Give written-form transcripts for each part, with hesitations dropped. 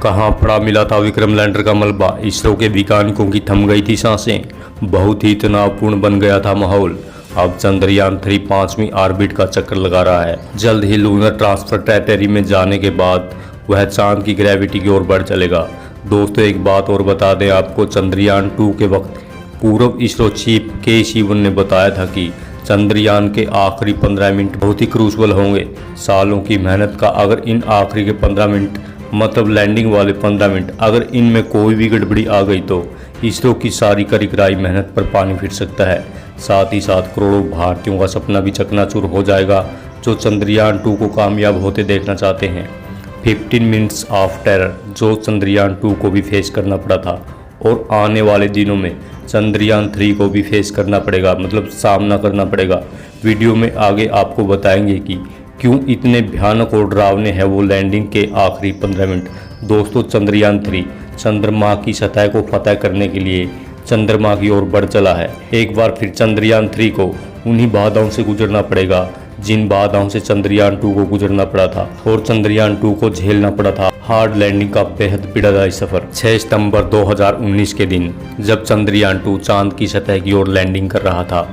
कहाँ पड़ा मिला था विक्रम लैंडर का मलबा। इसरो के वैज्ञानिकों की थम गई थी सांसें। बहुत ही तनावपूर्ण बन गया था माहौल। अब चंद्रयान 3 5वीं ऑर्बिट का चक्कर लगा रहा है। जल्द ही लूनर ट्रांसफर टेरिटरी में जाने के बाद वह चांद की ग्रेविटी की ओर बढ़ चलेगा। दोस्तों, एक बात और बता दें आपको, चंद्रयान 2 के वक्त पूर्व इसरो चीफ के शिवन ने बताया था कि चंद्रयान के आखिरी 15 मिनट बहुत ही क्रूशल होंगे। सालों की मेहनत का अगर इन आखिरी के 15 मिनट मतलब लैंडिंग वाले 15 मिनट अगर इनमें कोई भी गड़बड़ी आ गई तो इसरो की सारी करी कराई मेहनत पर पानी फिर सकता है। साथ ही साथ करोड़ों भारतीयों का सपना भी चकनाचूर हो जाएगा जो चंद्रयान 2 को कामयाब होते देखना चाहते हैं। 15 मिनट्स ऑफ टेरर जो चंद्रयान 2 को भी फेस करना पड़ा था और आने वाले दिनों में चंद्रयान 3 को भी फेस करना पड़ेगा, मतलब सामना करना पड़ेगा। वीडियो में आगे आपको बताएंगे कि क्यों इतने भयानक और डरावने हैं वो लैंडिंग के आखिरी 15 मिनट। दोस्तों, चंद्रयान 3 चंद्रमा की सतह को फतह करने के लिए चंद्रमा की ओर बढ़ चला है। एक बार फिर चंद्रयान 3 को उन्हीं बाधाओं से गुजरना पड़ेगा जिन बाधाओं से चंद्रयान 2 को गुजरना पड़ा था और चंद्रयान 2 को झेलना पड़ा था हार्ड लैंडिंग का बेहद पीड़ादायी सफर। 6 सितंबर 2019 के दिन जब चंद्रयान 2 चांद की सतह की ओर लैंडिंग कर रहा था,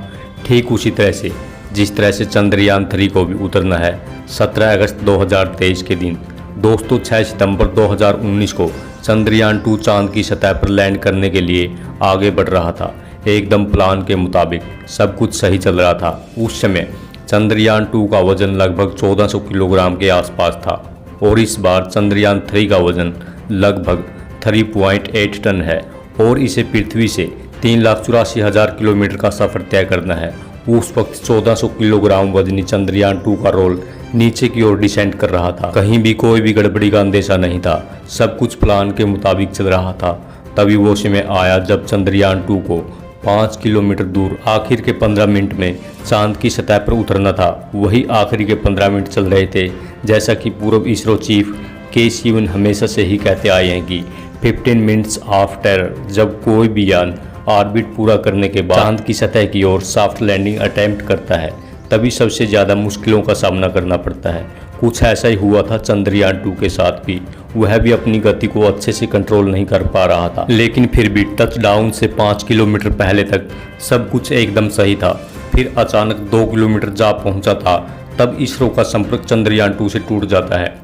ठीक उसी तरह से जिस तरह से चंद्रयान 3 को भी उतरना है 17 अगस्त 2023 के दिन। दोस्तों, 6 सितंबर 2019 को चंद्रयान 2 चांद की सतह पर लैंड करने के लिए आगे बढ़ रहा था। एकदम प्लान के मुताबिक सब कुछ सही चल रहा था। उस समय चंद्रयान 2 का वजन लगभग 1400 किलोग्राम के आसपास था और इस बार चंद्रयान 3 का वजन लगभग 3.8 टन है और इसे पृथ्वी से 3,84,000 किलोमीटर का सफर तय करना है। उस वक्त 1400 किलोग्राम वजनी चंद्रयान 2 का रोल नीचे की ओर डिसेंड कर रहा था। कहीं भी कोई भी गड़बड़ी का अंदेशा नहीं था, सब कुछ प्लान के मुताबिक चल रहा था। तभी वो समय आया जब चंद्रयान 2 को 5 किलोमीटर दूर आखिर के 15 मिनट में चांद की सतह पर उतरना था। वही आखिरी के 15 मिनट चल रहे थे। जैसा कि पूर्व इसरो चीफ के शिवन हमेशा से ही कहते आए हैं कि 15 मिनट्स ऑफ टेरर, जब कोई भी यान ऑर्बिट पूरा करने के बाद चांद की सतह की ओर सॉफ्ट लैंडिंग अटेम्प्ट करता है तभी सबसे ज़्यादा मुश्किलों का सामना करना पड़ता है। कुछ ऐसा ही हुआ था चंद्रयान 2 के साथ भी। वह भी अपनी गति को अच्छे से कंट्रोल नहीं कर पा रहा था, लेकिन फिर भी टच डाउन से 5 किलोमीटर पहले तक सब कुछ एकदम सही था। फिर अचानक 2 किलोमीटर जा पहुंचा था तब इसरो का संपर्क चंद्रयान 2 से टूट जाता है।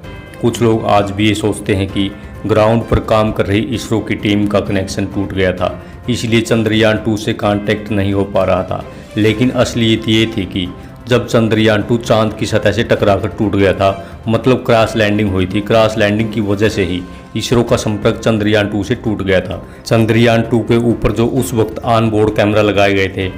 कुछ लोग आज भी ये सोचते हैं कि ग्राउंड पर काम कर रही इसरो की टीम का कनेक्शन टूट गया था, इसलिए चंद्रयान 2 से कांटेक्ट नहीं हो पा रहा था। लेकिन असलियत ये थी कि जब चंद्रयान 2 चांद की सतह से टकराकर टूट गया था, मतलब क्रैश लैंडिंग हुई थी। क्रैश लैंडिंग की वजह से ही इसरो का संपर्क चंद्रयान 2 से टूट गया था। चंद्रयान 2 के ऊपर जो उस वक्त ऑन बोर्ड कैमरा लगाए गए थे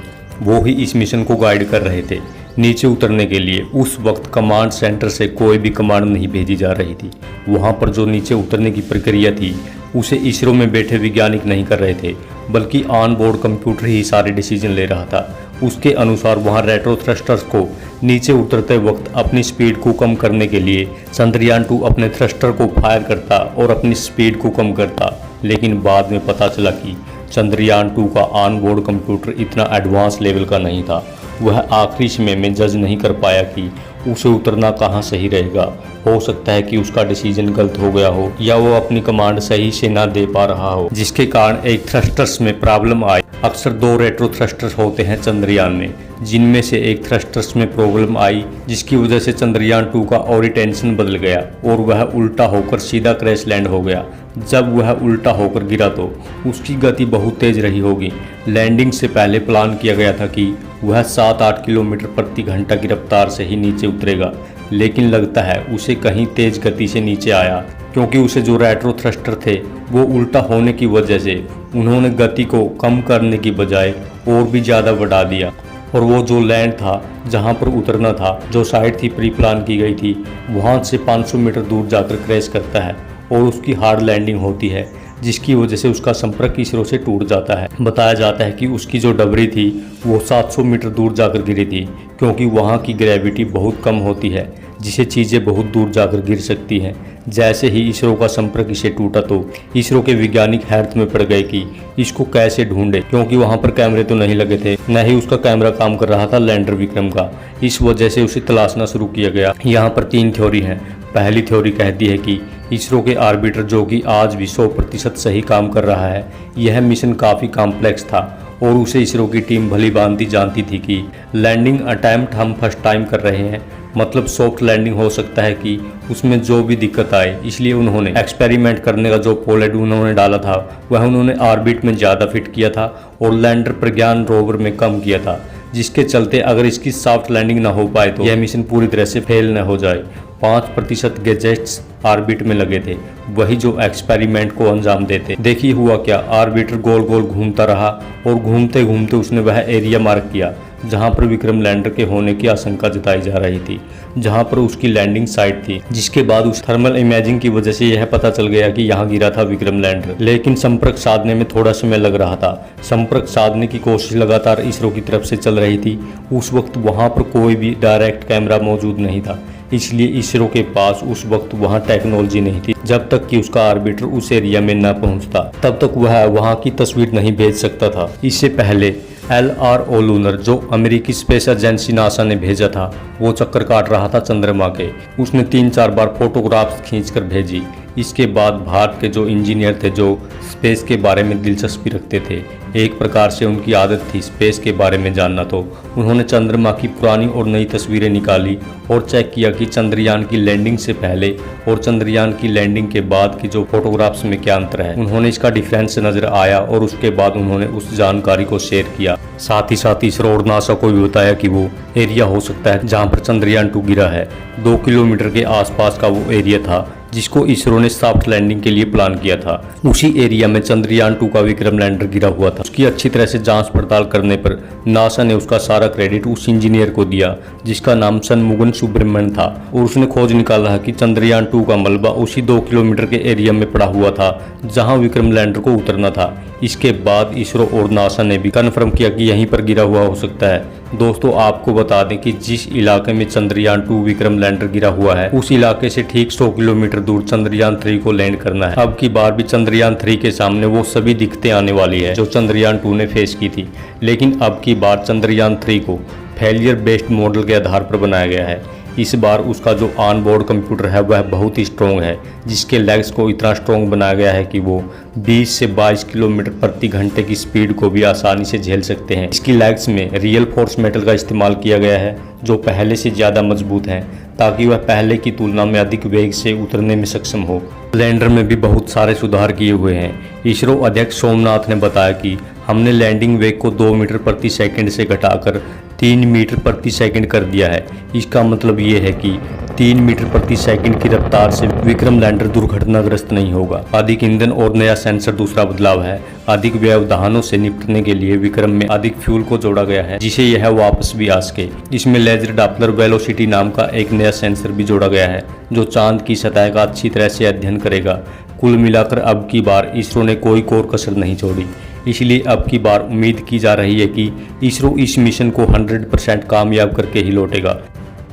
वो ही इस मिशन को गाइड कर रहे थे। नीचे उतरने के लिए उस वक्त कमांड सेंटर से कोई भी कमांड नहीं भेजी जा रही थी। वहाँ पर जो नीचे उतरने की प्रक्रिया थी उसे इसरो में बैठे वैज्ञानिक नहीं कर रहे थे, बल्कि ऑन बोर्ड कंप्यूटर ही सारे डिसीजन ले रहा था। उसके अनुसार वहाँ रेट्रो थ्रस्टर्स को नीचे उतरते वक्त अपनी स्पीड को कम करने के लिए चंद्रयान 2 अपने थ्रस्टर को फायर करता और अपनी स्पीड को कम करता। लेकिन बाद में पता चला कि चंद्रयान 2 का ऑन बोर्ड कंप्यूटर इतना एडवांस लेवल का नहीं था। वह आखिरी समय में जज नहीं कर पाया कि उसे उतरना कहाँ सही रहेगा। हो सकता है कि उसका डिसीजन गलत हो गया हो या वो अपनी कमांड सही से ना दे पा रहा हो, जिसके कारण एक थ्रस्टर्स में प्रॉब्लम आई। अक्सर 2 रेट्रो थ्रस्टर्स होते हैं चंद्रयान में, जिनमें से एक थ्रस्टर्स में प्रॉब्लम आई जिसकी वजह से चंद्रयान 2 का ओरिएंटेशन बदल गया और वह उल्टा होकर सीधा क्रैश लैंड हो गया। जब वह उल्टा होकर गिरा तो उसकी गति बहुत तेज रही होगी। लैंडिंग से पहले प्लान किया गया था कि वह 7-8 किलोमीटर प्रति घंटा की रफ्तार से ही नीचे उतरेगा, लेकिन लगता है उसे कहीं तेज गति से नीचे आया, क्योंकि उसे जो रेट्रो थ्रस्टर थे वो उल्टा होने की वजह से उन्होंने गति को कम करने की बजाय और भी ज़्यादा बढ़ा दिया और वो जो लैंड था जहाँ पर उतरना था, जो साइड थी प्री प्लान की गई थी, वहाँ से 500 मीटर दूर जाकर क्रैश करता है और उसकी हार्ड लैंडिंग होती है, जिसकी वजह से उसका संपर्क इसरो से टूट जाता है। बताया जाता है कि उसकी जो डबरी थी वो 700 मीटर दूर जाकर गिरी थी, क्योंकि वहाँ की ग्रेविटी बहुत कम होती है जिससे चीज़ें बहुत दूर जाकर गिर सकती हैं। जैसे ही इसरो का संपर्क इसे टूटा तो इसरो के वैज्ञानिक हैरत में पड़ गए कि इसको कैसे ढूंढे, क्योंकि वहाँ पर कैमरे तो नहीं लगे थे, न ही उसका कैमरा काम कर रहा था लैंडर विक्रम का। इस वजह से उसे तलाशना शुरू किया गया। यहाँ पर 3 थ्योरी हैं। पहली थ्योरी कहती है कि इसरो के ऑर्बिटर जो कि आज भी 100% सही काम कर रहा है। यह मिशन काफ़ी कॉम्प्लेक्स था और उसे इसरो की टीम भली भांति जानती थी कि लैंडिंग अटैम्प्ट हम फर्स्ट टाइम कर रहे हैं, मतलब सॉफ्ट लैंडिंग हो सकता है कि उसमें जो भी दिक्कत आए। इसलिए उन्होंने एक्सपेरिमेंट करने का जो पोलेट उन्होंने डाला था वह उन्होंने ऑर्बिट में ज़्यादा फिट किया था और लैंडर प्रज्ञान रोवर में कम किया था, जिसके चलते अगर इसकी सॉफ्ट लैंडिंग ना हो पाए तो यह मिशन पूरी तरह से फेल न हो जाए। 5% गैजेट्स ऑर्बिट में लगे थे, वही जो एक्सपेरिमेंट को अंजाम देते। देखिए हुआ क्या, ऑर्बिटर गोल गोल घूमता रहा और घूमते घूमते उसने वह एरिया मार्क किया जहां पर विक्रम लैंडर के होने की आशंका जताई जा रही थी, जहां पर उसकी लैंडिंग साइट थी। जिसके बाद उस थर्मल इमेजिंग की वजह से यह पता चल गया कि यहाँ गिरा था विक्रम लैंडर। लेकिन संपर्क साधने में थोड़ा समय लग रहा था। संपर्क साधने की कोशिश लगातार इसरो की तरफ से चल रही थी। उस वक्त वहां पर कोई भी डायरेक्ट कैमरा मौजूद नहीं था, इसलिए इसरो के पास उस वक्त वहां टेक्नोलॉजी नहीं थी। जब तक कि उसका ऑर्बिटर उस एरिया में न पहुंचता तब तक वह वहां की तस्वीर नहीं भेज सकता था। इससे पहले LRO लूनर जो अमेरिकी स्पेस एजेंसी नासा ने भेजा था वो चक्कर काट रहा था चंद्रमा के। उसने 3-4 बार फोटोग्राफ्स खींचकर भेजी। इसके बाद भारत के जो इंजीनियर थे जो स्पेस के बारे में दिलचस्पी रखते थे, एक प्रकार से उनकी आदत थी स्पेस के बारे में जानना, तो उन्होंने चंद्रमा की पुरानी और नई तस्वीरें निकाली और चेक किया कि चंद्रयान की लैंडिंग से पहले और चंद्रयान की लैंडिंग के बाद की जो फोटोग्राफ्स में क्या अंतर है। उन्होंने इसका डिफरेंस नजर आया और उसके बाद उन्होंने उस जानकारी को शेयर किया। साथ ही इसरो और नासा को भी बताया कि वो एरिया हो सकता है जहाँ पर चंद्रयान 2 गिरा है। 2 किलोमीटर के आसपास का वो एरिया था जिसको इसरो ने सॉफ्ट लैंडिंग के लिए प्लान किया था। उसी एरिया में चंद्रयान 2 का विक्रम लैंडर गिरा हुआ था। उसकी अच्छी तरह से जांच पड़ताल करने पर नासा ने उसका सारा क्रेडिट उस इंजीनियर को दिया जिसका नाम षणमुगम सुब्रमण्यन था, और उसने खोज निकाला कि चंद्रयान 2 का मलबा उसी 2 किलोमीटर के एरिया में पड़ा हुआ था जहां विक्रम लैंडर को उतरना था। इसके बाद इसरो और नासा ने भी कन्फर्म किया कि यहीं पर गिरा हुआ हो सकता है। दोस्तों, आपको बता दें कि जिस इलाके में चंद्रयान 2 विक्रम लैंडर गिरा हुआ है उस इलाके से ठीक 100 किलोमीटर दूर चंद्रयान 3 को लैंड करना है। अब की बार भी चंद्रयान 3 के सामने वो सभी दिक्कतें आने वाली है जो चंद्रयान 2 ने फेस की थी, लेकिन अब की बार चंद्रयान 3 को फेलियर बेस्ड मॉडल के आधार पर बनाया गया है। इस बार उसका जो ऑन बोर्ड कंप्यूटर है वह बहुत ही स्ट्रॉन्ग है, जिसके लेग्स को इतना स्ट्रॉन्ग बनाया गया है कि वो 20 से 22 किलोमीटर प्रति घंटे की स्पीड को भी आसानी से झेल सकते हैं। इसकी लेग्स में रियल फोर्स मेटल का इस्तेमाल किया गया है जो पहले से ज़्यादा मजबूत हैं ताकि वह पहले की तुलना में अधिक वेग से उतरने में सक्षम हो। लैंडर में भी बहुत सारे सुधार किए हुए हैं। इसरो अध्यक्ष सोमनाथ ने बताया कि हमने लैंडिंग वेग को 2 मीटर प्रति सेकंड से घटाकर 3 मीटर प्रति सेकंड कर दिया है। इसका मतलब ये है कि 3 मीटर प्रति सेकंड की रफ्तार से विक्रम लैंडर दुर्घटनाग्रस्त नहीं होगा। अधिक ईंधन और नया सेंसर दूसरा बदलाव है। अधिक व्यवधानों से निपटने के लिए विक्रम में अधिक फ्यूल को जोड़ा गया है जिसे यह वापस भी आ सके। इसमें लेजर डॉपलर वेलोसिटी नाम का एक नया सेंसर भी जोड़ा गया है जो चांद की सतह का अच्छी तरह से अध्ययन करेगा। कुल मिलाकर अब की बार इसरो ने कोई कोर कसर नहीं छोड़ी, इसलिए अब की बार उम्मीद की जा रही है कि इसरो इस मिशन को 100% कामयाब करके ही लौटेगा।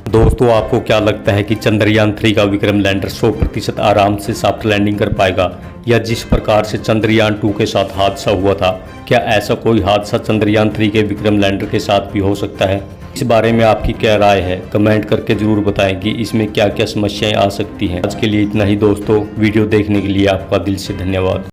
दोस्तों, आपको क्या लगता है कि चंद्रयान 3 का विक्रम लैंडर 100% आराम से सॉफ्ट लैंडिंग कर पाएगा, या जिस प्रकार से चंद्रयान 2 के साथ हादसा हुआ था क्या ऐसा कोई हादसा चंद्रयान 3 के विक्रम लैंडर के साथ भी हो सकता है? इस बारे में आपकी क्या राय है? कमेंट करके जरूर बताएं कि इसमें क्या क्या समस्याएं आ सकती हैं। आज के लिए इतना ही दोस्तों, वीडियो देखने के लिए आपका दिल से धन्यवाद।